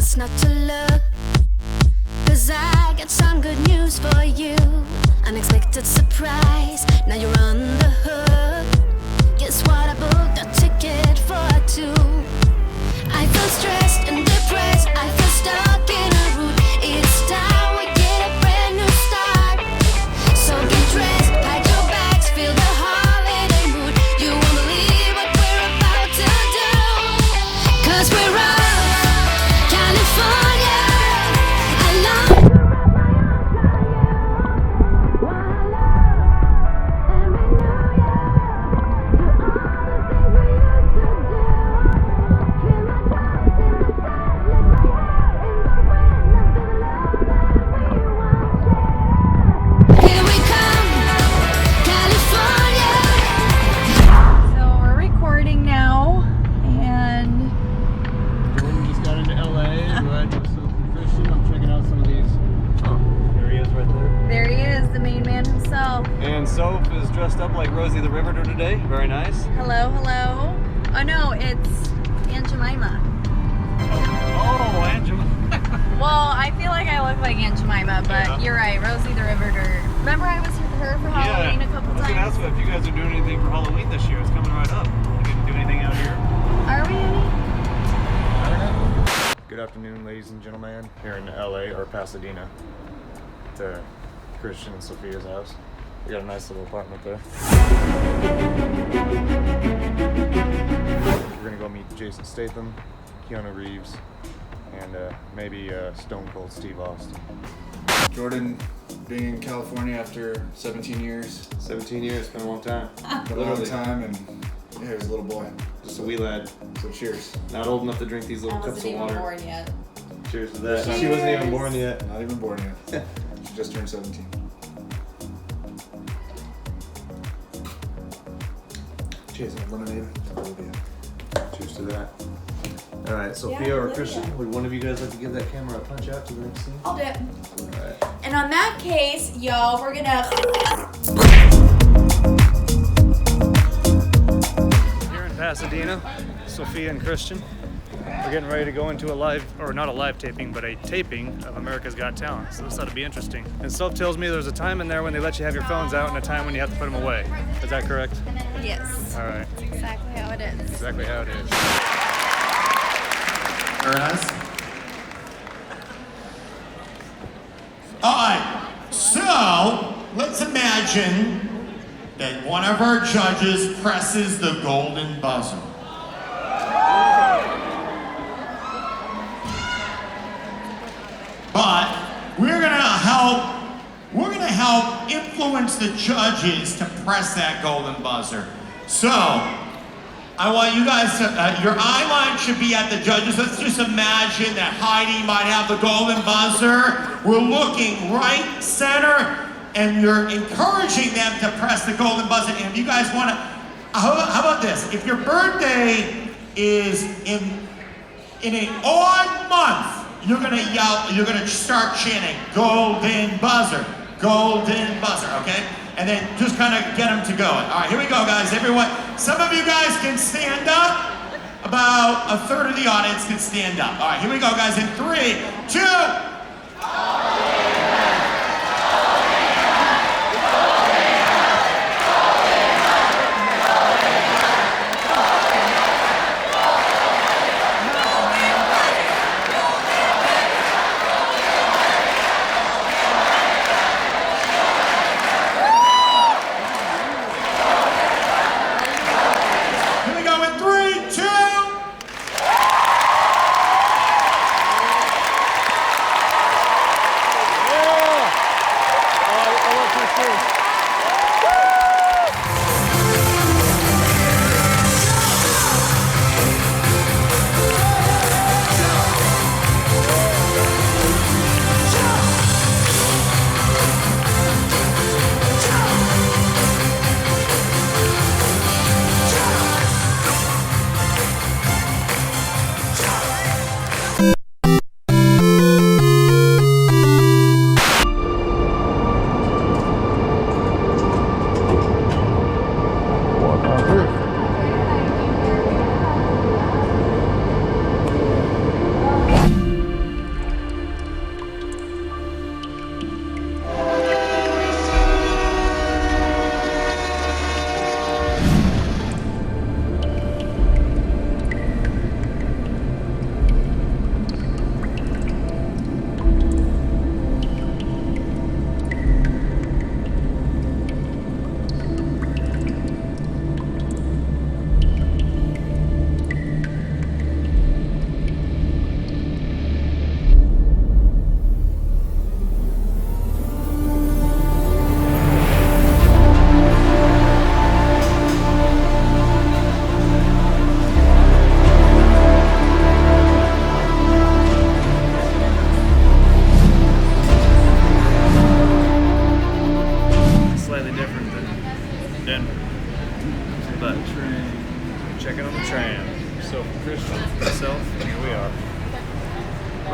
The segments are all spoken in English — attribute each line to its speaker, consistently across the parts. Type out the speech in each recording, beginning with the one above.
Speaker 1: best not to look, 'cause I got some good news for you. Unexpected surprise, now you're on the hook. Guess what, I booked a ticket for two. I feel stressed and depressed, I feel stuck in a route. It's time we get a brand new start. So get dressed, pack your bags, feel the holiday mood. You won't believe what we're about to do, 'cause we're off, California. I love
Speaker 2: And Soph is dressed up like Rosie the Riveter today. Very nice.
Speaker 3: Hello, hello. Oh no, it's Aunt Jemima.
Speaker 2: Oh, Aunt Jemima.
Speaker 3: Well, I feel like I look like Aunt Jemima, but
Speaker 2: Yeah.
Speaker 3: You're right, Rosie the Riveter. Remember I was with her for Halloween a couple
Speaker 2: I was
Speaker 3: times?
Speaker 2: gonna ask if you guys are doing anything for Halloween this year. It's coming right up. You can do anything out here?
Speaker 3: Are we any?
Speaker 2: I don't know. Good afternoon, ladies and gentlemen, here in LA or Pasadena, to Christian and Sophia's house. We got a nice little apartment there. We're gonna go meet Jason Statham, Keanu Reeves, and maybe Stone Cold Steve Austin.
Speaker 4: Jordan being in California after 17 years.
Speaker 2: 17 years, it's been a long time.
Speaker 4: Been a long time, and yeah, he was a little boy.
Speaker 2: Just a wee lad.
Speaker 4: So cheers.
Speaker 2: Not old enough to drink these little cups of water.
Speaker 3: Born yet.
Speaker 2: Cheers to that.
Speaker 4: Cheers.
Speaker 2: She wasn't even born yet.
Speaker 4: Not even born yet. She just turned 17. Cheers, lemonade.
Speaker 2: Cheers to that. All right, Sophia or Christian, would one of you guys like to give that camera a punch out to the next scene?
Speaker 5: I'll do it.
Speaker 2: All right.
Speaker 5: And on that case, y'all, we're gonna.
Speaker 2: Here in Pasadena, Sophia and Christian, we're getting ready to go into a live, or not a live taping, but a taping of America's Got Talent. So this ought to be interesting. And Soph tells me there's a time in there when they let you have your phones out and a time when you have to put them away. Is that correct?
Speaker 3: Yes.
Speaker 2: All right.
Speaker 3: That's exactly how it is.
Speaker 2: Exactly how it is.
Speaker 6: Alright, so let's imagine that one of our judges presses the golden buzzer. But we're gonna help influence the judges to press that golden buzzer. So, I want you guys to, your eye line should be at the judges. Let's just imagine that Heidi might have the golden buzzer. We're looking right center, and you're encouraging them to press the golden buzzer. And if you guys want to, how about this? If your birthday is in an odd month, you're gonna yell, you're gonna start chanting, golden buzzer, okay? And then just kind of get them to going. All right, here we go, guys. Everyone, some of you guys can stand up. About a third of the audience can stand up. All right, here we go, guys. In 3, 2.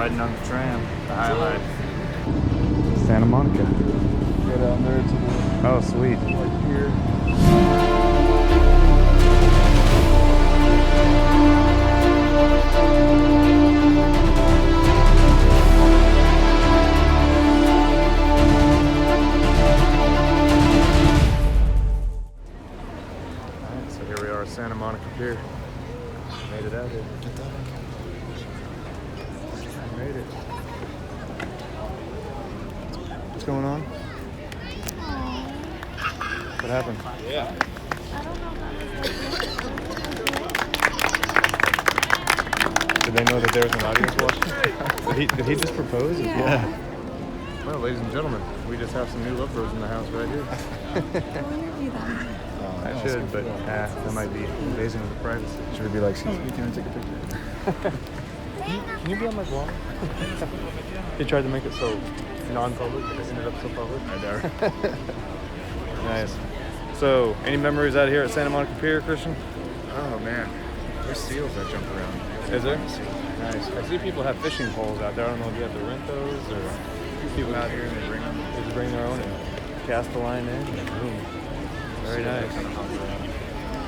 Speaker 2: Riding on the tram, the high life. Santa Monica.
Speaker 4: Go down there to the
Speaker 2: Oh, sweet.
Speaker 4: like pier.
Speaker 2: Alright, so here we are at Santa Monica Pier. Made it out here. I made it. What's going on? What happened?
Speaker 4: Yeah.
Speaker 2: Did they know that there was an audience watching? Did he just propose? Yeah. Well, ladies and gentlemen, we just have some new lovebirds in the house right here. I should, but that might be invading of the privacy.
Speaker 4: Should we be like, excuse me, can I take a picture?
Speaker 2: Can you be on my vlog? He tried to make it so non-public, but it ended up so public.
Speaker 4: I know.
Speaker 2: Nice. So, any memories out here at Santa Monica Pier, Christian?
Speaker 4: Oh man, there's seals that jump around.
Speaker 2: Is there? Nice. I see people have fishing poles out there. I don't know if you have to rent those or
Speaker 4: People out here and they bring them.
Speaker 2: they just bring their own and cast the line in. And boom. Very nice.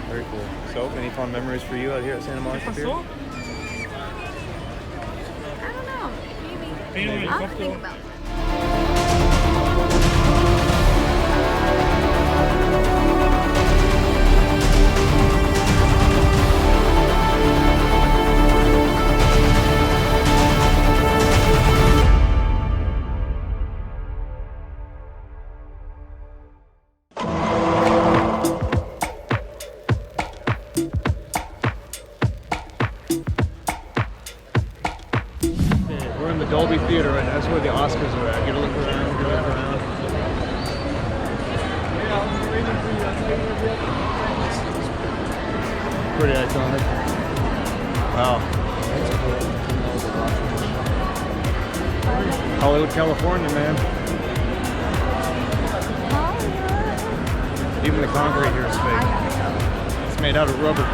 Speaker 2: Very cool. So, any fun memories for you out here at Santa Monica Pier?
Speaker 3: I don't know. Maybe. I'll have to think about it.
Speaker 2: We're in the Dolby Theater right now. That's where the Oscars are at. Get a look around, get a look around. Pretty iconic. Wow. Hollywood, California, man. Even the concrete here is fake. It's made out of rubber.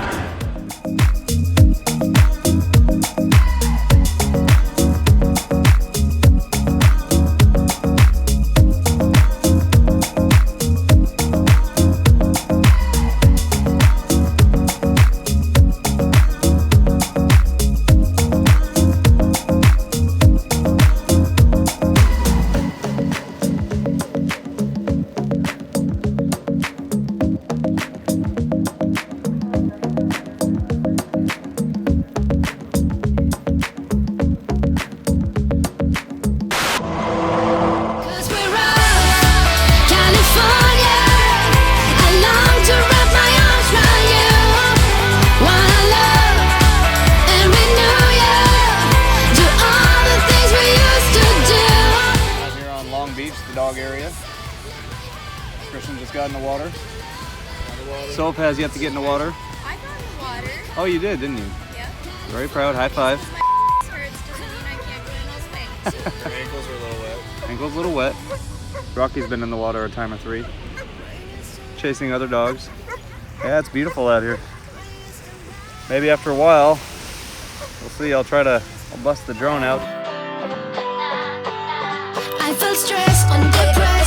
Speaker 2: Christian just got in the water. Soph has yet to get in the water.
Speaker 5: I got in the water.
Speaker 2: Oh, you did, didn't you?
Speaker 5: Yep.
Speaker 2: Very proud. High five.
Speaker 5: My hurts doesn't mean I can't go in those things.
Speaker 4: Your ankles are a little wet.
Speaker 2: Ankle's a little wet. Rocky's been in the water a time or 3. Chasing other dogs. Yeah, it's beautiful out here. Maybe after a while, we'll see. I'll bust the drone out.
Speaker 1: I felt stress on depression.